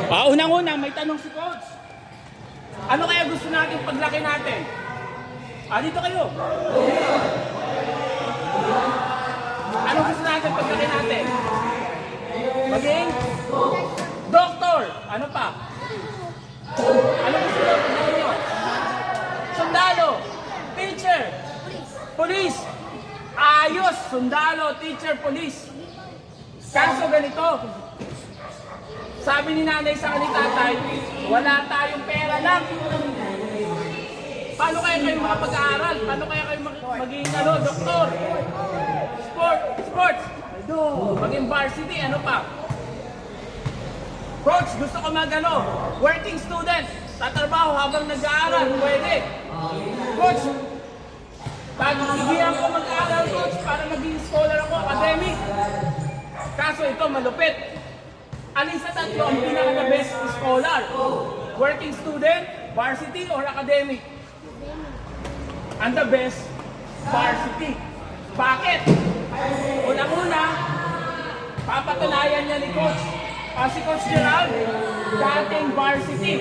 Unang-una, may tanong si Coach. Ano kaya gusto natin paglaki natin? Dito kayo. Ano gusto natin paglaki natin? Maging? Doktor. Ano pa? Ano gusto nyo paglaki nyo? Sundalo. Teacher. Police. Ayos. Sundalo, teacher, police. Kaso ganito. Sabi ni nanay sa kanila tatay, wala tayong pera lang. Paano kaya kayo makapag-aaral? Paano kaya kayo maging doktor? Sports. Maging varsity, ano pa? Coach, gusto ko working student. Tatrabaho habang nag-aaral, pwede. Coach, pag-ibihan ko mag-aaral, coach, para maging scholar ako, academic. Kaso ito, malupit. Alin sa tatlo ang pinaka-best scholar? Working student, varsity, or academic? And the best, varsity. Bakit? Unang-una, papatunayan niya ni Coach. Si Coach Gerald, dating varsity.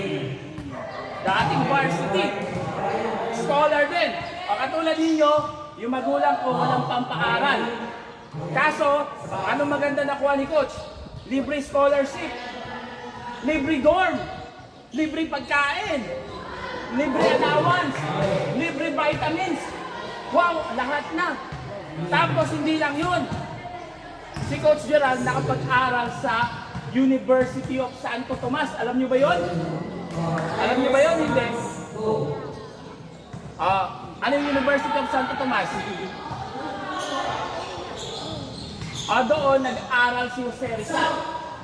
Scholar din. Katulad ninyo, yung magulang ko walang pampaaral. Kaso, ano maganda nakuha ni Coach? Libre scholarship, libre dorm, libre pagkain, libre allowance, libre vitamins. Wow, lahat na. Tapos hindi lang yun. Si Coach Gerald nakapag-aral sa University of Santo Tomas. Alam niyo ba yun? Alam niyo ba yun? Hindi. Ano yung University of Santo Tomas? Doon nag-aral si Jose Rizal.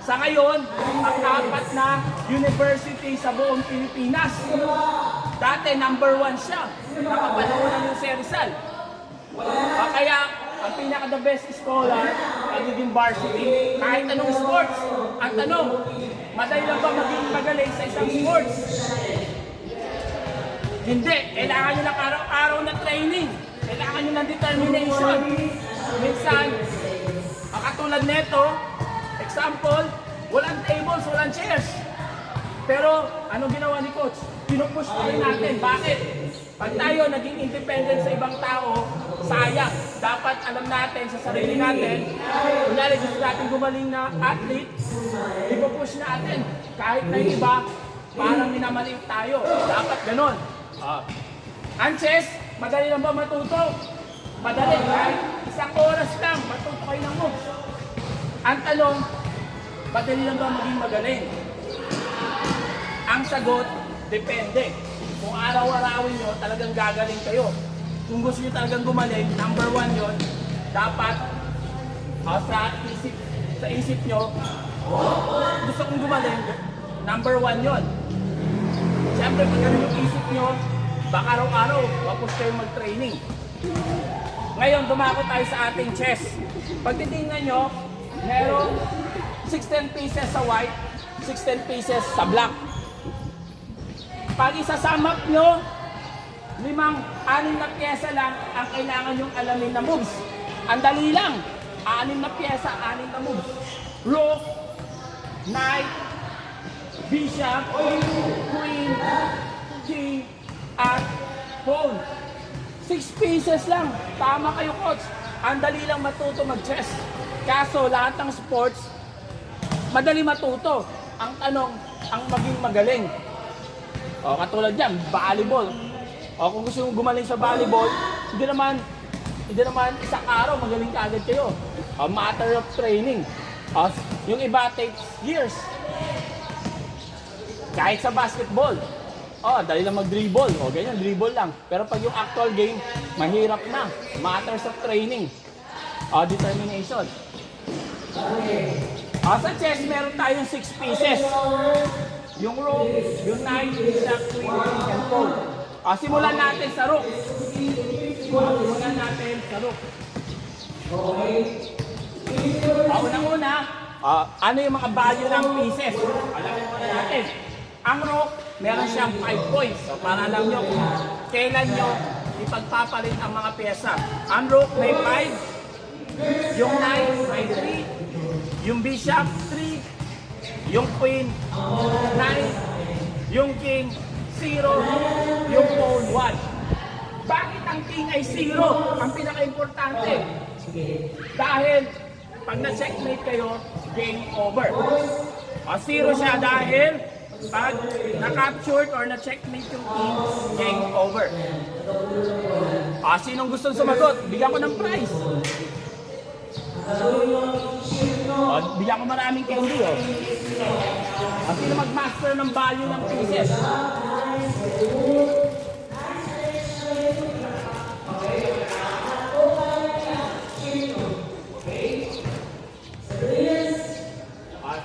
Sa ngayon, ang apat na university sa buong Pilipinas. Dati number 1 siya. Nakapanahonan ni Jose Rizal. Kaya, ang pinaka-the best scholar ay naging varsity. Kahit anong sports. Ang tanong, madali lang ba maging magaling sa isang sports? Hindi. Kailangan nyo ng araw-araw na training. Kailangan nyo ng determination. Minsan, katulad neto, example, walang tables, walang chairs. Pero, ano ginawa ni Coach? Pinupush pa rin natin. Bakit? Pag tayo naging independent sa ibang tao, sayang. Dapat alam natin sa sarili natin, kunyari gusto natin gumaling na athlete, ipupush natin. Kahit na yung iba, parang minamaliit tayo. Dapat ganon. Ang chess, madali lang ba matuto? Madali. Kahit isang oras lang, matuto kayo ng moves. Ang tanong, madali lang ba maging magaling? Ang sagot, depende. Kung araw-arawin nyo, talagang gagaling kayo. Kung gusto nyo talagang gumaling, number 1 yon, dapat sa isip nyo, gusto kong gumaling, number 1 yon. Siyempre, pag ganun yung isip nyo, baka araw-araw, tapos kayo mag-training. Ngayon, dumako tayo sa ating chess. Pag titingnan nyo, meron 16 pieces sa white, 16 pieces sa black. Pag isasamap nyo, 6 na pyesa lang ang kailangan yung alamin na moves. Ang dali lang. 6 na pyesa, 6 na moves. Rook, knight, bishop, queen, king, at pawn. 6 pieces lang. Tama kayo, Coach. Ang dali lang matuto mag-chess. Kaso lahat ng sports, madali matuto. Ang tanong, ang maging magaling. Katulad dyan, volleyball. Kung gusto mong gumaling sa volleyball, hindi naman isang araw magaling ka agad kayo. Matter of training. Yung iba takes years. Kahit sa basketball. Dali lang mag-dribble. Ganyan, dribble lang. Pero pag yung actual game, mahirap na. Matters of training. Determination. Sa chess, meron tayong 6 pieces. Yung rook, yung knight, bishop, queen, king, and pawn. Simulan natin sa rook. Unang-una, ano yung mga value ng pieces? Alamin muna natin. Ang rook, meron siyang 5 points. Para alam nyo kung kailan nyo ipagpapalit ang mga pyesa. Ang rook may 5, yung knight may 3, yung bishop 3, yung queen, 9, yung king, 0, yung pawn, 1. Bakit ang king ay 0? Ang pinaka-importante. Dahil pag na-checkmate kayo, game over. 0 siya dahil pag na-captured or na-checkmate yung king, game over. Sinong gustong sumagot? Bigyan ko ng prize. Bigyan ko maraming candy. Sino mag-master ng value ng pieces?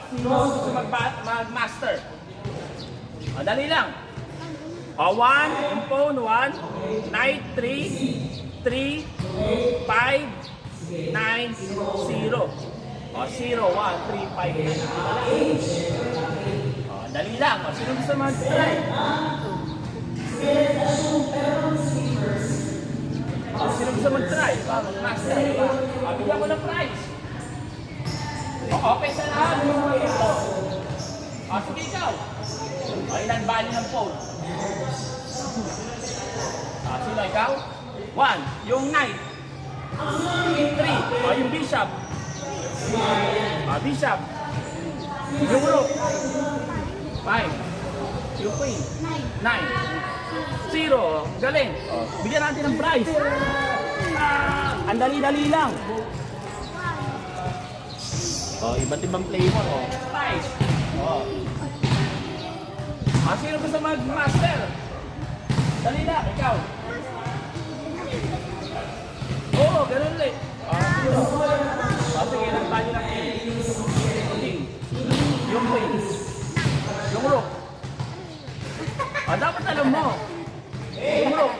Sino gusto mag-master? Dali lang. 1, yung pawn, 1, knight, 3, 3, 5, 9, 0. 0, 1, 3, 5, 9. Dali lang. Sino gusto mag-try? Sino gusto mag-try? Mag-master. Bigyan mo ng prize. Okay sa lahat. Sige ikaw. Ilan bali ng phone? Sino ikaw? 1, yung knight. 3, yung bishop. Bishop. Yung rook. 5, yung queen. 9, 0. Galing. Bigyan natin ng prize. Ang dali-dali lang. Iba't ibang play mo. Prize. Sino gusto mag-master? Dali na, ikaw. Ganun ulit. Sige, nagtayo ng king. Yung queen. Yung rook. Dapat alam mo. Yung rook.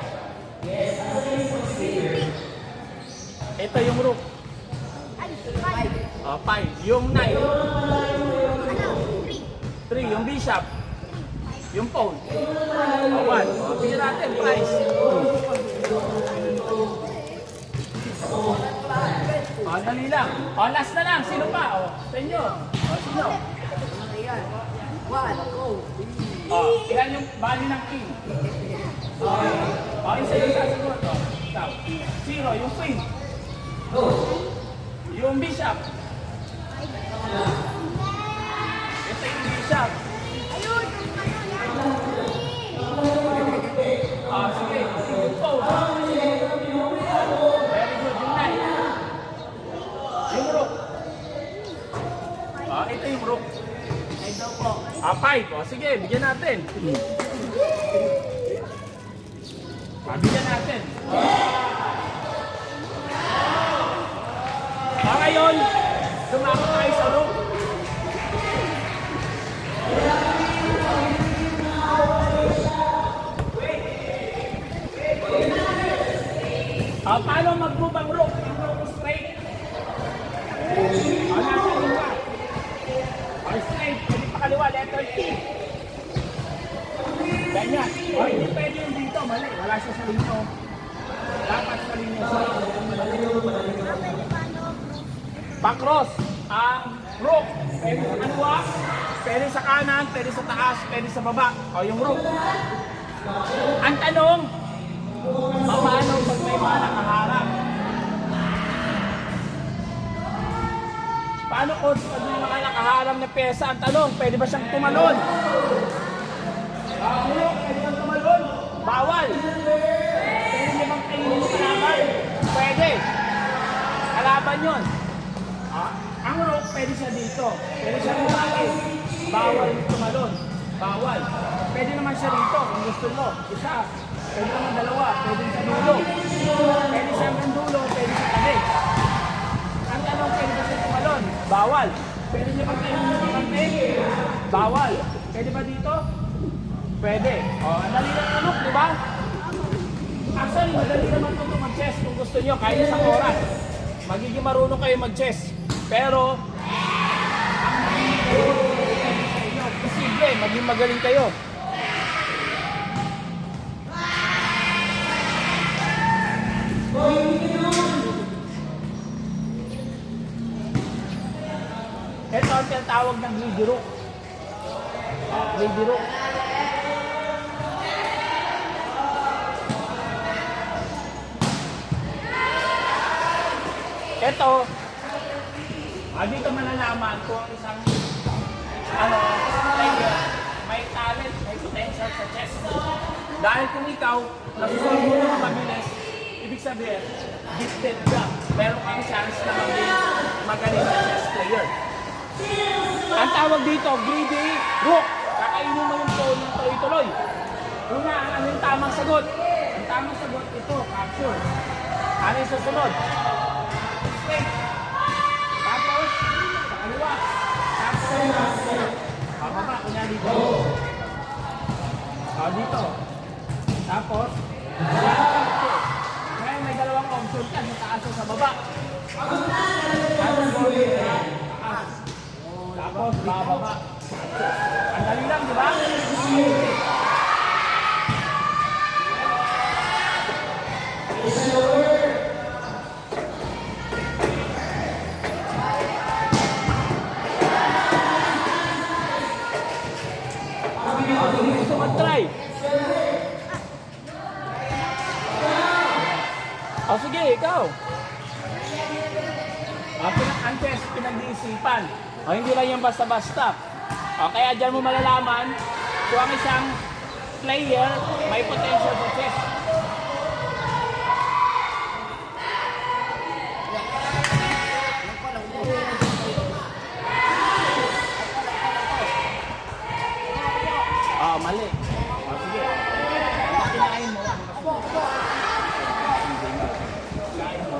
Ito yung rook. 5. Yung knight. 3. Yung bishop. Yung pawn. 1. Bigyan natin price. Dali lang. Last na lang. Sino pa? Sa inyo. Sino? Ilan yung bali ng king? Isa yung sasagot. 0. Yung queen. Yung bishop. Ito yung bishop. Sige. Yung pawn. Very good. Yung knight. Yung rook. Ito yung rook. Ito po. 5. Sige, bigyan natin. Bigyan natin. Ngayon, dumako tayo sa rook. Paano mag-move ang rook? Yung rook straight. Nasa kaliwa. Straight. Pwede pa kaliwa. Letter T. Ganyan. Hindi pwede yung dito. Mali. Wala siya sa linyo. Dapat sa linyo. Pakros. Ang rook. Pwede sa kaliwa. Pwede sa kanan. Pwede sa taas. Pwede sa baba. Yung rook. Ang tanong, paano pag may mga nakaharap? Paano kung may mga nakaharap na pyesa? Ang tanong, pwede ba siyang tumalon? Pwede bang tumalon? Bawal. Pwede niya bang kainin yung kalaban? Pwede. Kalaban yun. Ang rook, pwede siya dito. Pwede siya lumakin. Bawal tumalon. Bawal. Pwede naman siya dito kung gusto mo. Isa. Pwede naman dalawa. Pwede sa dulo. Pwede siya ng dulo. Pwede sa tabi. Ang tanong, pwede ba siya tumalon? Bawal. Pwede niya pag tayo ng kante? Bawal. Pwede ba dito? Pwede. Ang dali lang tanong, di ba? Actually, madali naman ito mag-chess kung gusto nyo. Kahit isang oras. Magiging marunong kayo mag-chess. Pero, posible, maging magaling kayo. Ito ang tinatawag ng greedy rook. Baby room. Ito, dito malalaman kung ang isang player may talent, may potential sa chess. Dahil kung ikaw, nasusunod mo na mabilis, ibig sabihin, gifted ka. Meron kang chance na maging magaling na chess player. Ang tawag dito, greedy rook. Kakainin mo yung phone ng tuloy-tuloy. Una, ano yung tamang sagot? Ang tamang sagot, ito, capture. Ano yung susunod? Straight. Tapos, sa kaliwa. Tapos, baba, kunya dito. Dito. Tapos, ngayon may dalawang option ka, sa taas o sa baba. Tapos, bababa. Ang dali lang, di ba? Gusto mag-try? Sige, ikaw. Ang chess, pinag-iisipan. Hindi lang yung basta-basta. Kaya dyan mo malalaman kung ang isang player may potential sa chess. Mali. Sige. Kinain mo. Kinain mo.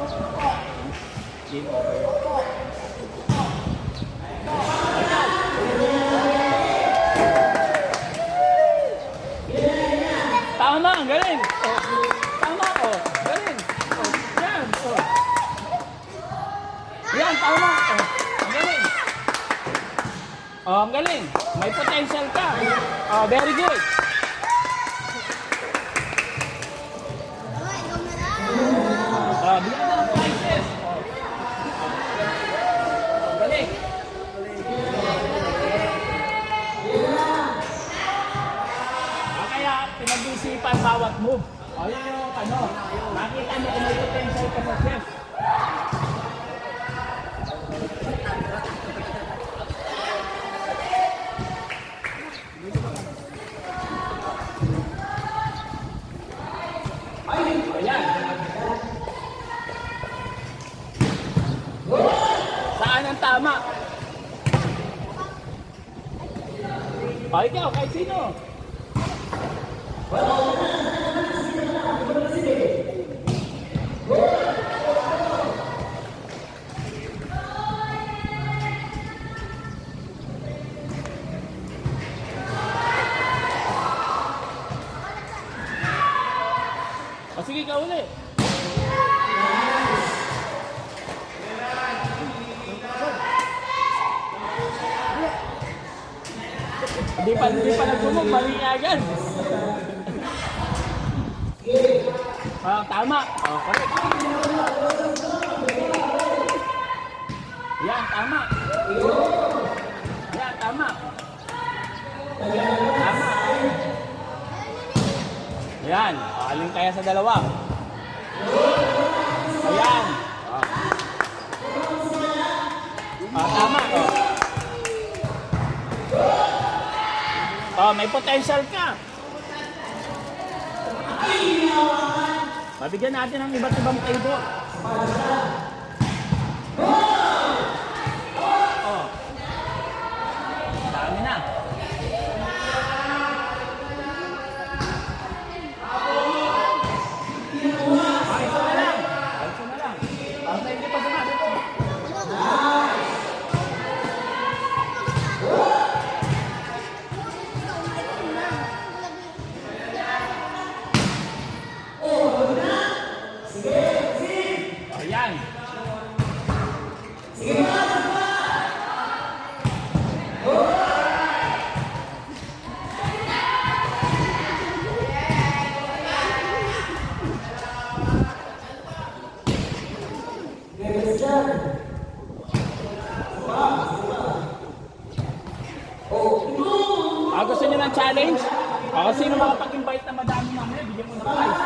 Game over. Tama, galing. Tama, galing. Yan, Yan, tama. Ang galing. Ang galing. May potential ka. Very good. Bigyan na ng prizes. Galing. Kaya pinag-isipan bawat move. Yun yung nakita mo kung may potential ka sa chess. Saan ang tama? Ikaw, kahit sino? Sige ka ulit. Di pa nagtumog, mali agad. Tama. Correct. Yan, tama. Yan, tama. Tama. Yan. Alin kaya sa dalawa? Ayan. Tama. May potential ka. Mabigyan natin ng iba't ibang table. Dami na. Gusto niyo ng challenge? Sino makapag-invite na madami mamaya, bigyan mo ng prize.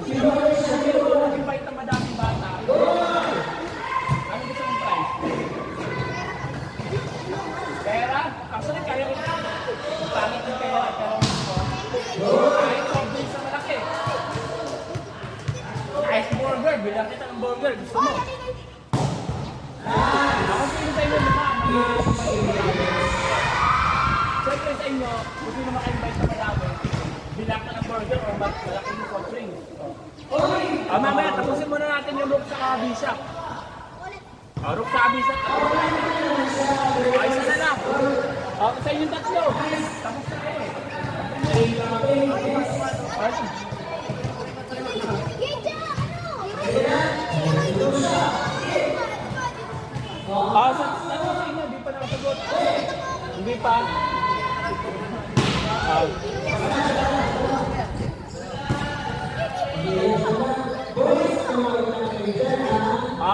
Sino makapag-invite na madaming bata? Ano gusto mong prize? Pera? Actually, kaya rin na. Pangit yung pera, pero kahit soft drinks na malaki. Ice burger, bilang kita ng burger. Gusto mo? Sino sa inyo naman? Siyempre sa inyo, kung sino maka-invite na madami, bilang ka ng burger o malaki yung soft drinks. Mamaya, tapusin muna natin yung rook sa kabisa. Rook sa kabisa. Isa na lang. Sa inyong tatlo. Tapos na kayo. Sa inyo, hindi pa nakasagot. Hindi pa.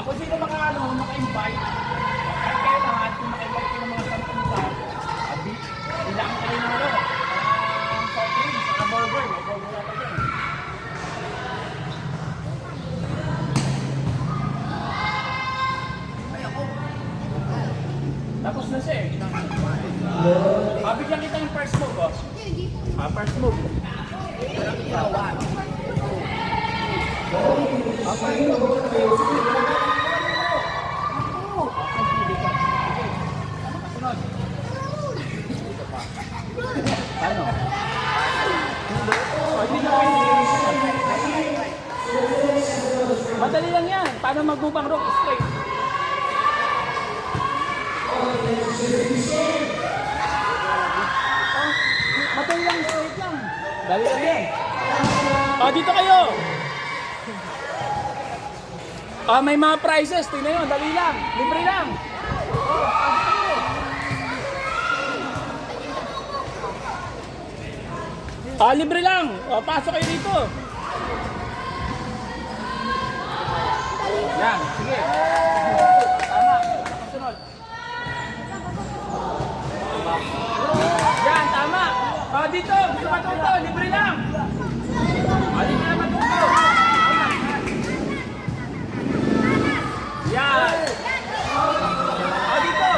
Kung sino maka-invite, kaya lahat, kung maka-invite ko ng mga sampunutan, bilang kayo na soft drinks, saka burger, may burger na pa dyan. Tapos na siya eh. Bigyan kita yung first move, oh. First move. Ano? Madali lang yan. Paano magbubang rock straight? Madali lang, straight lang. Dali lang yan. Dito kayo. May mga prizes. Tingnan nyo, dali lang. Libre lang. Libre lang. Pasok kayo dito. Yan, sige. Tama. Sunod. Yan, tama. Dito, gusto matuto. Libre lang. Libre lang matuto. Yan. Dito.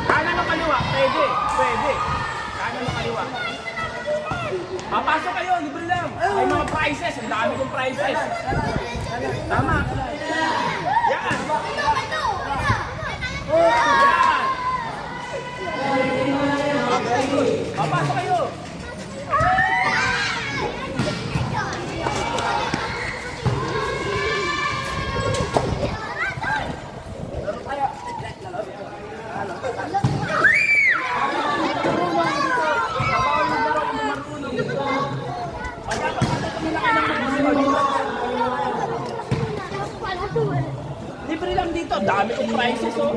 Kanan o kaliwa? Pwede. Pwede. Kanan o kaliwa? Pasok kayo, libre lang. May mga prizes. Ang dami kong prizes. Tama. Yan. Yan. Pasok kayo. Libre lang dito. Dami kong prizes, oh.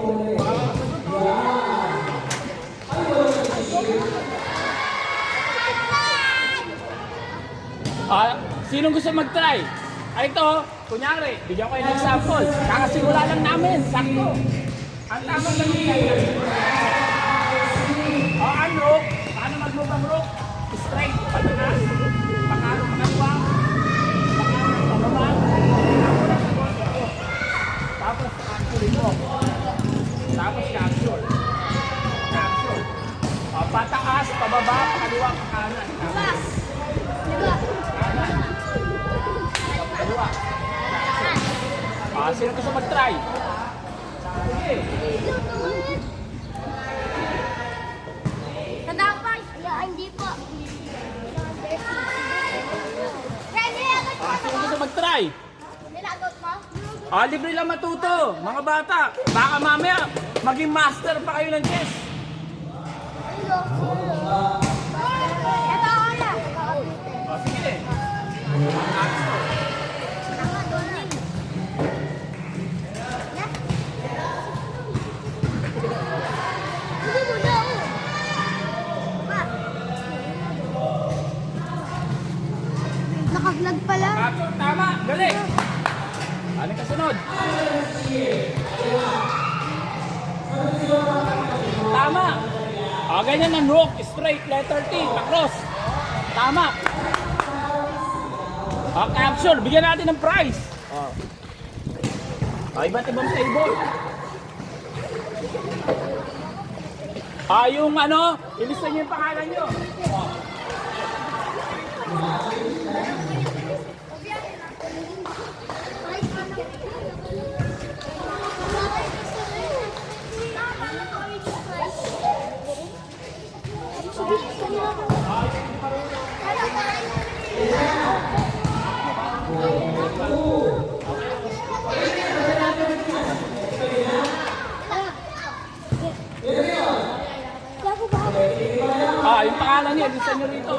Sinong gusto mag-try? Ito, kunyari, bigyan ko kayo ng sample. Kakasimula lang namin, sakto. Ang tamang lang yun. Ang rook, paano mag-move ang rook? Straight, pataas, pakalo, pakaliwa, pakalo, pababa, tapos capture mo. Tapos capture. Capture. Pataas, pababa, pakaliwa, pakanan. Pakaliwa. Sino gusto mag-try? Sige. Kadapay? Hindi po. Sino gusto mag-try? Nilagot mo? Libre lang matuto, mga bata. Baka mamaya, maging master pa kayo ng chess. Ito ako na. Sige. Naka-vlog pala. Tama, galing. Ano kasunod? Ganyan ang hook, straight, letter T, across. Tama. Capsule, bigyan natin ng prize. Iba't ibang table. Yung ano, ilista niyo yung pangalan niyo. Yung pangalan niyo, ilista niyo rito.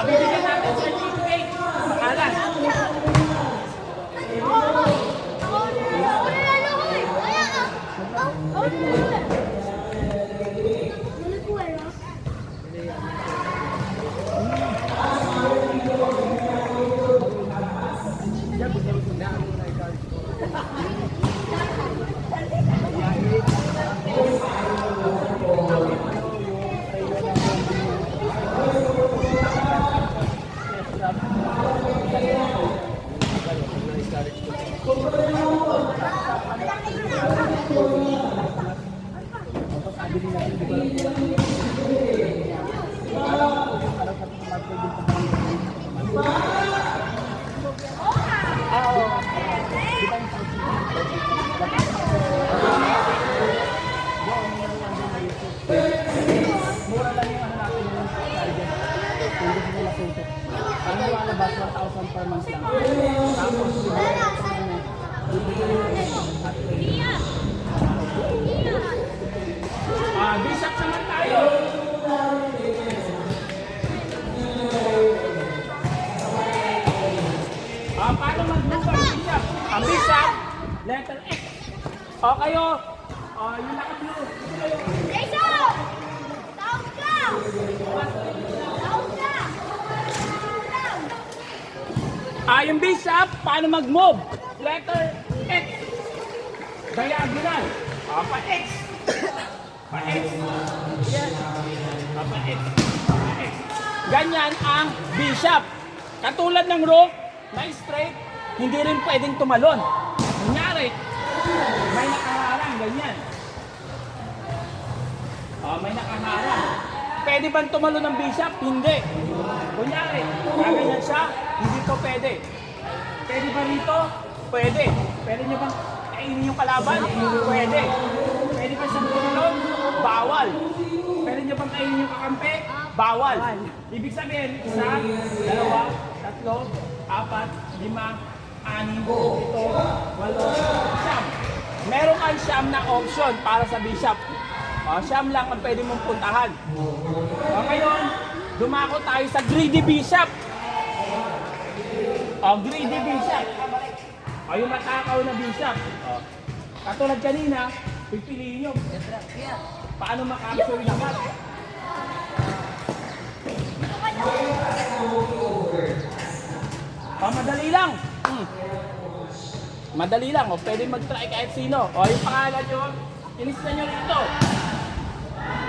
Bibigyan natin certificate. Pangalan. Ano lalabas 1,000 per month lang. Tapos, Bishop naman tayo. Paano mag-move ang Bishop? Ang Bishop, letter X. Kayo, yung naka-blue. Jason! Tawag ka! Yung Bishop, paano mag-move? Letter X. Diagonal. Pa-X. Pa-X. Yan. Pa-X. Pa-X. Ganyan ang Bishop. Katulad ng rook na straight, hindi rin pwedeng tumalon. Kunyari, may nakaharang, ganyan. May nakaharang. Pwede bang tumalon ng Bishop? Hindi. Kunyari, ganyan siya, hindi to pwede. Pwede ba rito? Pwede. Pwede nyo bang kainin yung kalaban? Pwede. Pwede ba siyang tumalon? Bawal. Pwede nyo bang kainin yung kakampi? Bawal. Ibig sabihin, 1, 2, 3, 4, 5, 6, 7, 8, 9, 10. Meron kang siyam na option para sa Bishop. Siyam lang ang pwede mong puntahan. Ngayon, dumako tayo sa Greedy Bishop. Greedy Bishop. Yung matakaw na Bishop. Katulad kanina, pipiliin nyo. Paano makakasuri lahat? Madali lang. Madali lang. Pwede mag-try kahit sino. Yung pangalan nyo, ilista nyo rito.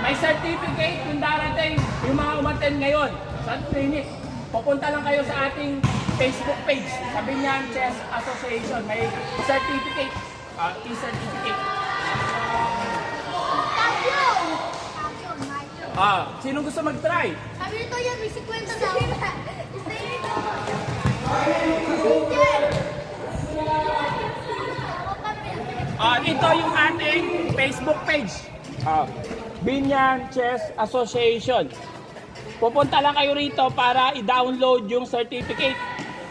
May certificate kung darating yung mga umattend ngayon sa clinic. Pupunta lang kayo sa ating Facebook page. Sabi niyan, Chess Association. May certificate. E-certificate. Sino gusto mag-try? Sabi nito yan, may 50 daw. Ito yung ating Facebook page. Binyan Chess Association. Pupunta lang kayo rito para i-download yung certificate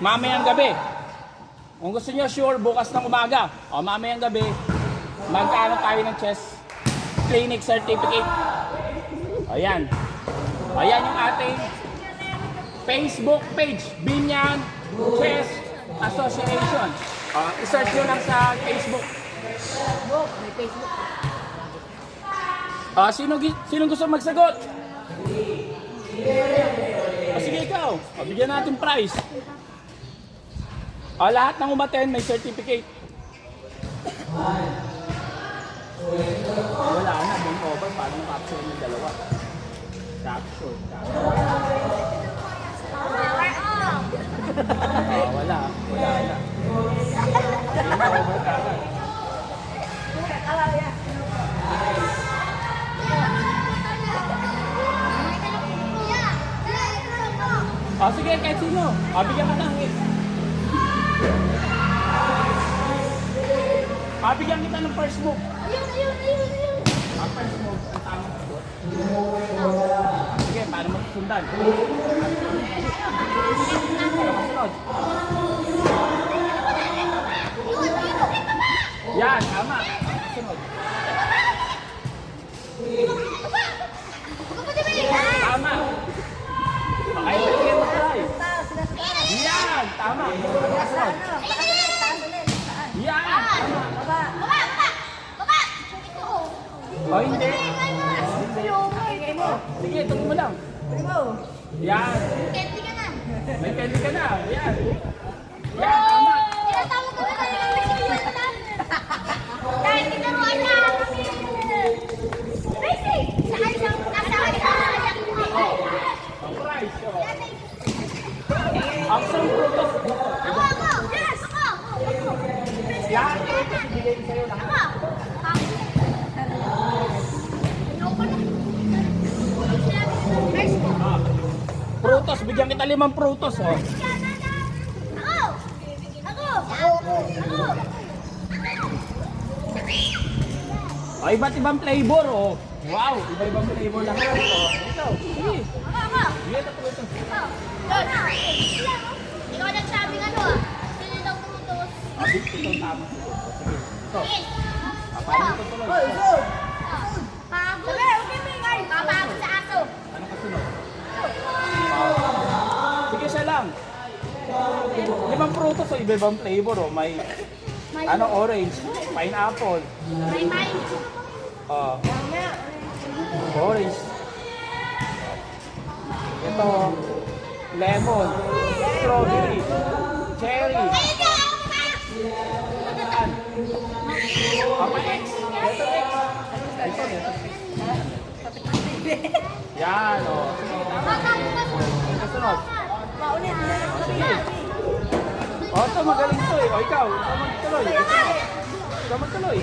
mamayang gabi. Kung gusto nyo sure, bukas ng umaga. Mamayang gabi, magkaano tayo ng chess clinic certificate. Ayan. Ayan yung ating Facebook page. Binyan Chess Association. I-search nyo lang sa Facebook. May Facebook. Sino gusto magsagot? Sige ikaw. Bigyan natin prize. Lahat ng umattend may certificate. Wala na, game over. Paano capture yung dalawa? Capture. Wala. Wala na. Game over kagad. Sige, kahit sino. Bigyan ka ng bigyan kita ng first move. First move, ang tamang sagot. Sige, para magsusundan. Kasunod. Yan, tama. Kasunod. Tama. Okay, bigyan mo try. Yan, tama. Kasunod. Yan, tama. Oh, hindi. Sige, tuloy mo lang. Yan. May candy ka na. Yan. Yan, tama. Ang price, oh. Ang isang prutos. Yan. Bigay ko sa'yo lahat. Prutos, bigyan kita 5 prutos, oh. Oh, iba't ibang flavor, oh. Wow, iba-ibang flavor lang. Oh. Ito, sige. Sige, ito prutos. Ikaw nagsabi nga no, sili ng prutos. Ito ang tama. Sige, ito. Paano ito tuloy? Papagod sa aso. Ano kasunod? Sige, siya lang. 5 prutos, oh. Iba-ibang flavor, oh. May, ano, orange, pineapple. May. Orange. Ito, lemon, strawberry, cherry. Apa X? Ito X. Yan, o. Kasunod. Sige. O, ito magaling to eh. O, ikaw magtuloy. Ikaw magtuloy.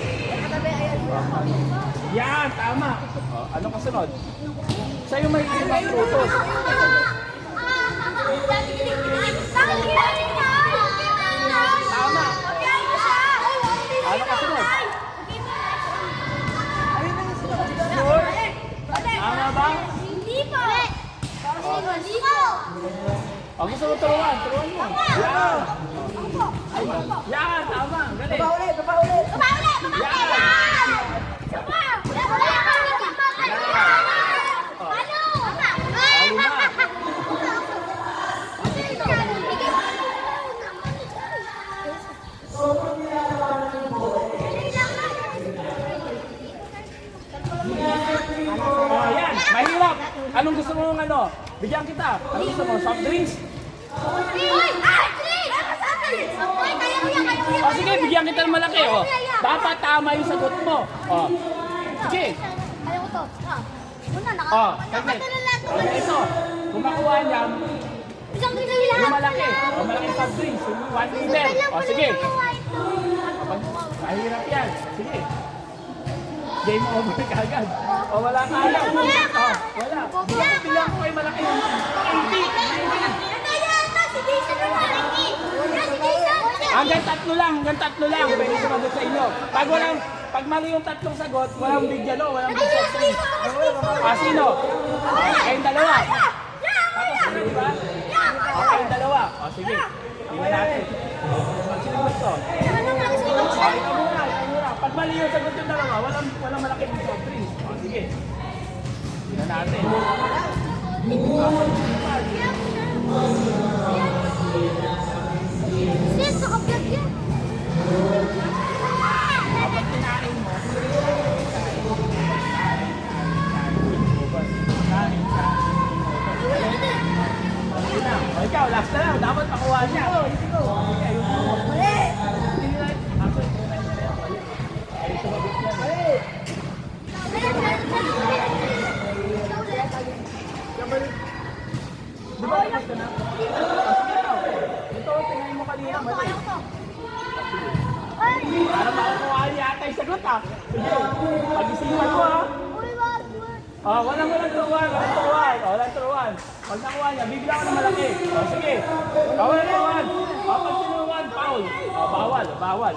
Yan, tama. O, ano kasunod? Sa'yo may 5 prutos. Tama. Ano kasunod? Sure? Tama ba? Hindi po. Hindi po. O, gusto mo turuan mo. Yan. Yan, tama. Galing. Oh, yan. Mahirap. Anong gusto mo ng ano? Bigyan kita. Anong gusto mo? Soft drinks? O sige, bigyan kita ng malaki. O. Dapat tama yung sagot mo. O. Sige. Ayaw ko to. Muna, O. Ito. Kung makuha niya, Isang kilo lang. yung malaki. O malaki soft drinks. Yung 1 liter. O sige. Mahirap yan. Sige. Game over kagad. O wala ka alam. O wala. Bilang ko ay malaki yung 80. Hanggang tatlo lang. Pwede sumagot sa inyo. Pag mali yung tatlong sagot, walang bigyan o, walang bigyan sa inyo. Sino? Kayong dalawa. Tapos, di ba? Kayong dalawa. O, sige. Tingnan natin. Sino gusto? Ikaw muna. Pag mali yung sagot yung dalawa, walang malaking soft drinks. O, sige. Tingnan natin. Sis, naka-vlog yan. Kapag kinain mo, o ikaw, last na lang. Dapat makuha niya. Mali! Actually, ayun sumagot niya. ka. Sige, pag-isipan mo ha. Uy, wag. Walang turuan. Walang turuan. Pag nakuha niya, bibigyan ko ng malaki. Sige. Walang turuan. Pag tinuruan, foul. Bawal.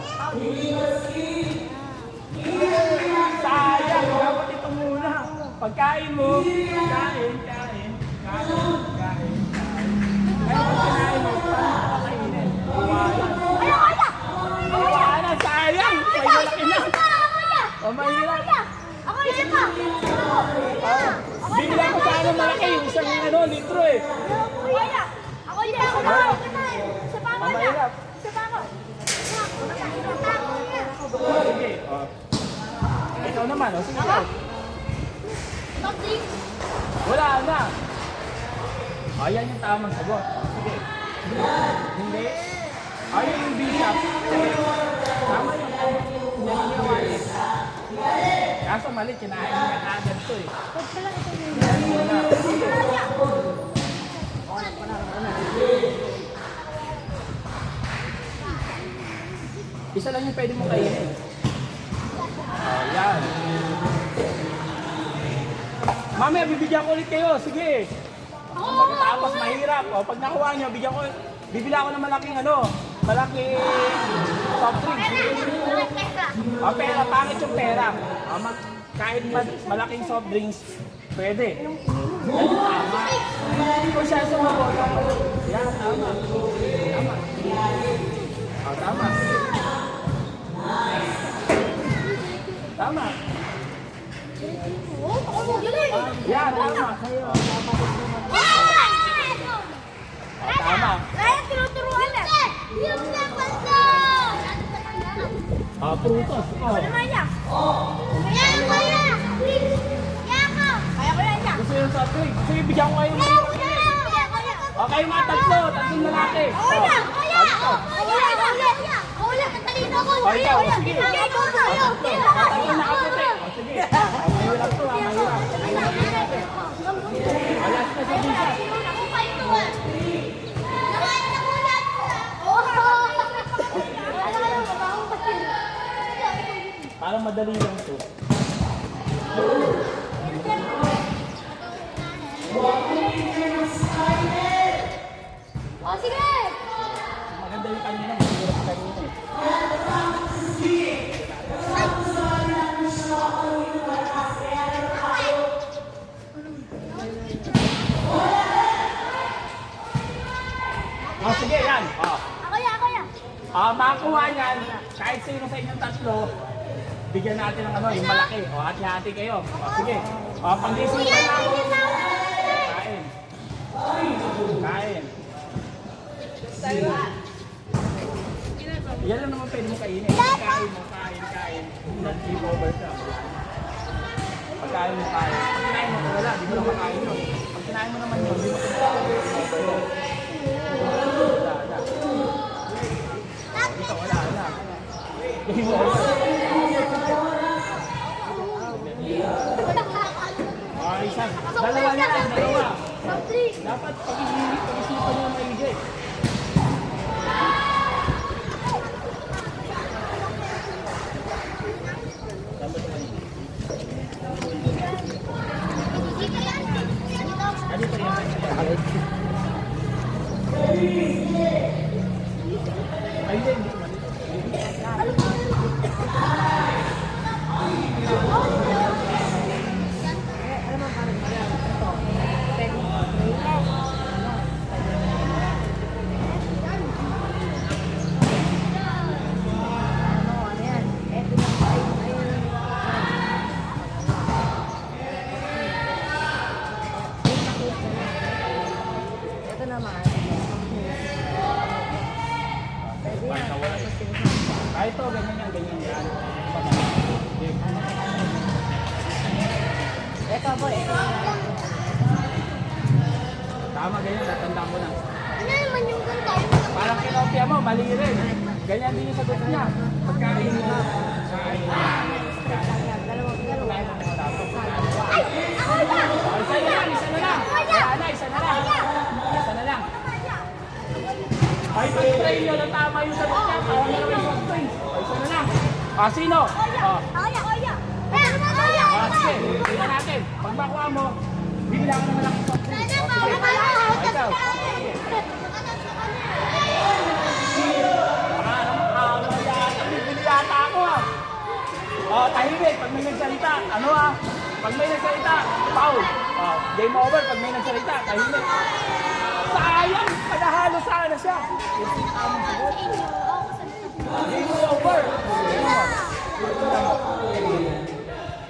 Sayang, dapat ito muna. Pagkain mo, kain. Ngayon pag kinain mo, paano kakainin? Wala, sayang. May malaki na. Mahirap. Bigla ko sana malaki, yung isang litro eh. Mahirap. Sige. Ikaw naman, sige ikaw. Wala na. Ayan yung tamang sagot. Sige. Hindi. Ayan yung bishop. Tama yung ginawa niya. Kaso mali, kinain niya agad ito eh. Isa lang yung pwede mo kainin. Yan. Mamaya, bibigyan ko ulit kayo. Sige. Pagkatapos mahirap. Pag nakuha nyo, bibila ako ng malaking malaking soft drinks. Pera, pangit yung pera. Kahit malaking soft drinks, pwede. Yan yung tama. Kung siya sumagot, yan, tama. Tama. Tama. Yan, tama. Tama. Prutos. Gusto yung soft drink. Sige, bigyan ko kayo. Okay, mga tatlong lalaki. Sige. Mahirap to, mahirap. Alas na sa bisa. Parang madali lang to. Sige! Maganda yung kanina, mahirap kanina eh. Sige, yan. Ako yan. Makakuha yan, kahit sino sa inyong tatlo, bigyan natin ng yung malaki. Hati-hati kayo. Sige. Pang-isipan na ako. Kain. Yan lang naman pwede mo kainin. Kain. Keep over ka. Pagkain mo, kain. Pag kinain mo, wala. Di mo lang makain yun. Pag kinain mo naman yun, di mo kumakain. Wala. Game over. Isa. Dalawa. Dapat pag-isipan nyo maigi. Kahit to, ganyan yan. Ito po, Tama, ganyan, tatanda mo na. Ano naman yung ganda? Parang kinopia mo, mali rin. Ganyan din yung sagot niya. Pagkain mo na. Isa na lang. Ay, pag-try nyo na tama yung sagot niya, parang naman yung soft drinks. Isa na lang. Sino? Kuya. Kuya. Kuya. Kuya. Sige, tingnan natin. Pag makuha mo, bibila ka ng malaking soft drink. Sana Sige, ikaw. Bibili yata ako tahimik pag may nagsalita. Ano Pag may nagsalita, foul. Game over pag may nagsalita, tahimik. Sayang, panahalo sana siya. Game over.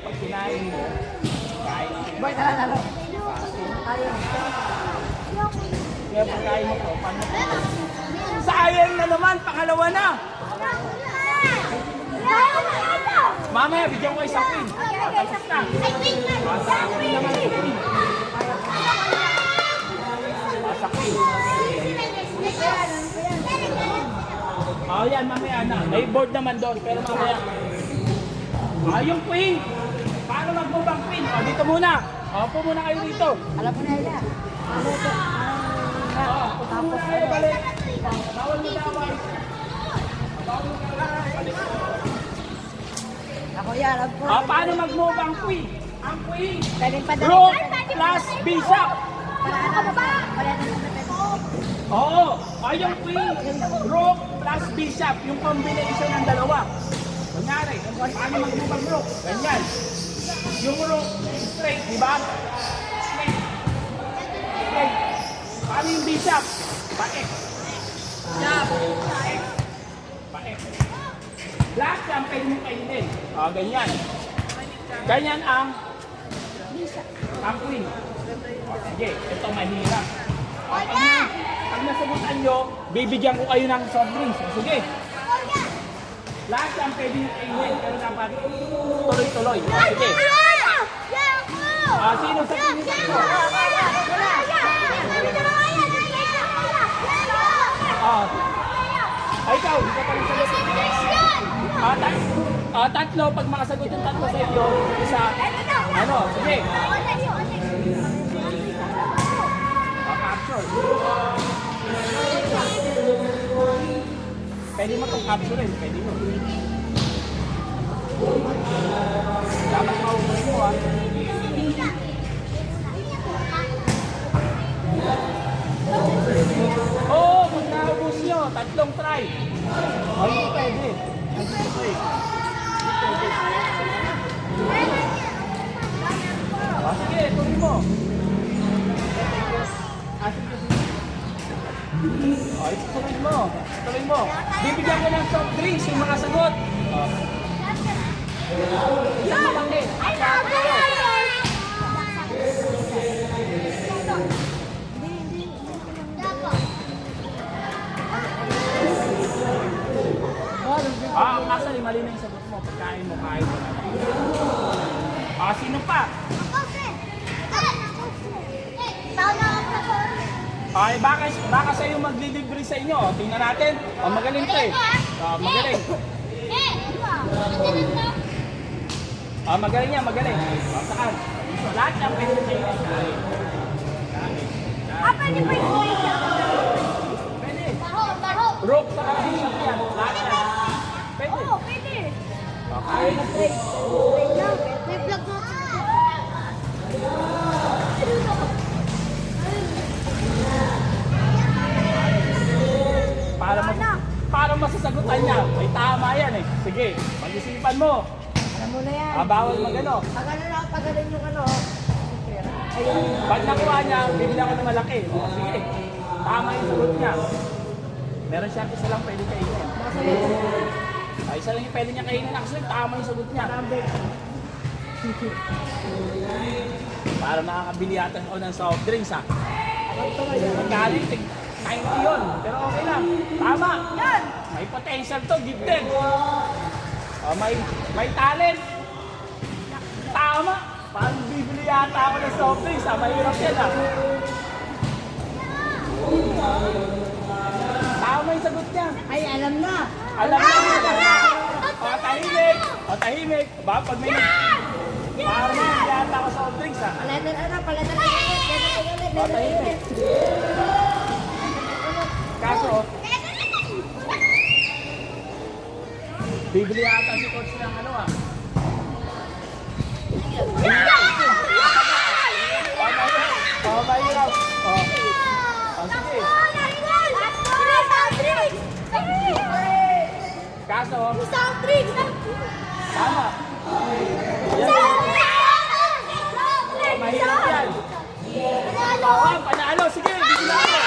Pag kinain mo, Boy, tara. Ayun. kaya pagkain mo, paano? Sayang na naman, pangalawa na. Mamaya, bigyan ko kayo sa queen. Tapos na. Sa queen naman, sa queen. Sa queen. Yan, mamaya na. May board naman doon, pero mamaya. Yung queen. Paano mag-move ang queen? Dito muna. Upo muna kayo dito. Alam mo na ila. Tapos kayo balik. Bawal mo daway. Ako yan, alam ko. Paano mag-move ang queen? Ang queen. Galing pa Rook plus bishop. Oo. Yung queen. Rook plus bishop. Yung combination ng dalawa. Kunyari, paano mag-move ang rook? Ganyan. Yung rook, straight, di ba? Straight. Straight. Paano yung bishop? Paek. Bishop. Paek. Paek. Lahat yan pwede mo kainin. Ganyan. Ganyan ang queen. Sige, ito mahirap. Pag nasagutan nyo, bibigyan ko kayo ng soft drinks. Sige. Lahat yan pwede mo kainin. Pero dapat tuloy-tuloy. Sige. Sino sa tingin ko? Ikaw, hindi ka pa rin sagot. Tatlo, pag makasagot yung tatlo sa iyo, isa, sige. Capture. Pwede mo itong capture rin, pwede mo. Dapat mauulit mo Pag naubos nyo, tatlong try. Hindi pwede. Sige, tuloy mo. Tuloy mo. Tuloy mo. Bibigyan ko ng soft drinks yung mga sagot. Yan malaki. Actually, mali na yung sagot mo. Pagkain mo, kain mo. Sino pa? Baka sa'yo maglilibre sa inyo. Tingnan natin. Magaling to eh. Magaling. Magaling yan, magaling. Saan? Lahat yan pwede sa'yo. Pwede pa yung Pwede. baho. Rope sa bishop yan. Lahat yan. Pwede. Oo, pwede. Okay. May vlog mo. Para masasagutan niya. May tama yan eh. Sige, pag-isipan mo. Alam mo na yan. Bawal magano. Pagaling yung ano. Ayun. Pag nakuha niya, bibigyan ko ng malaki. Sige, tama yung sagot niya. Meron siya isa lang pwede kainin. Isa lang yung pwede niya kainin. Actually, tama yung sagot niya. Para makakabili yata ako ng soft drinks Magaling, 90 yun. Pero okay lang. Tama. Yan. May potential to, gifted. May talent. Tama. Parang bibili yata ako ng soft drinks. Mahirap yan Tama yung sagot niya. Ay, alam na. Alam na. Tahimik. Tahimik. Pag may parang bibili yata ako soft drinks Palitan tahimik. Kaso, Bibili ata si coach ng ano ah. Oh, mahirap. Oh. Oh, sige. Kaso, tama. Oh, mahirap yan. Oh, panalo. Sige, bibili ako.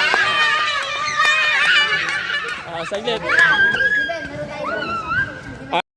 Ah, saglit. Steven, meron tayo doon.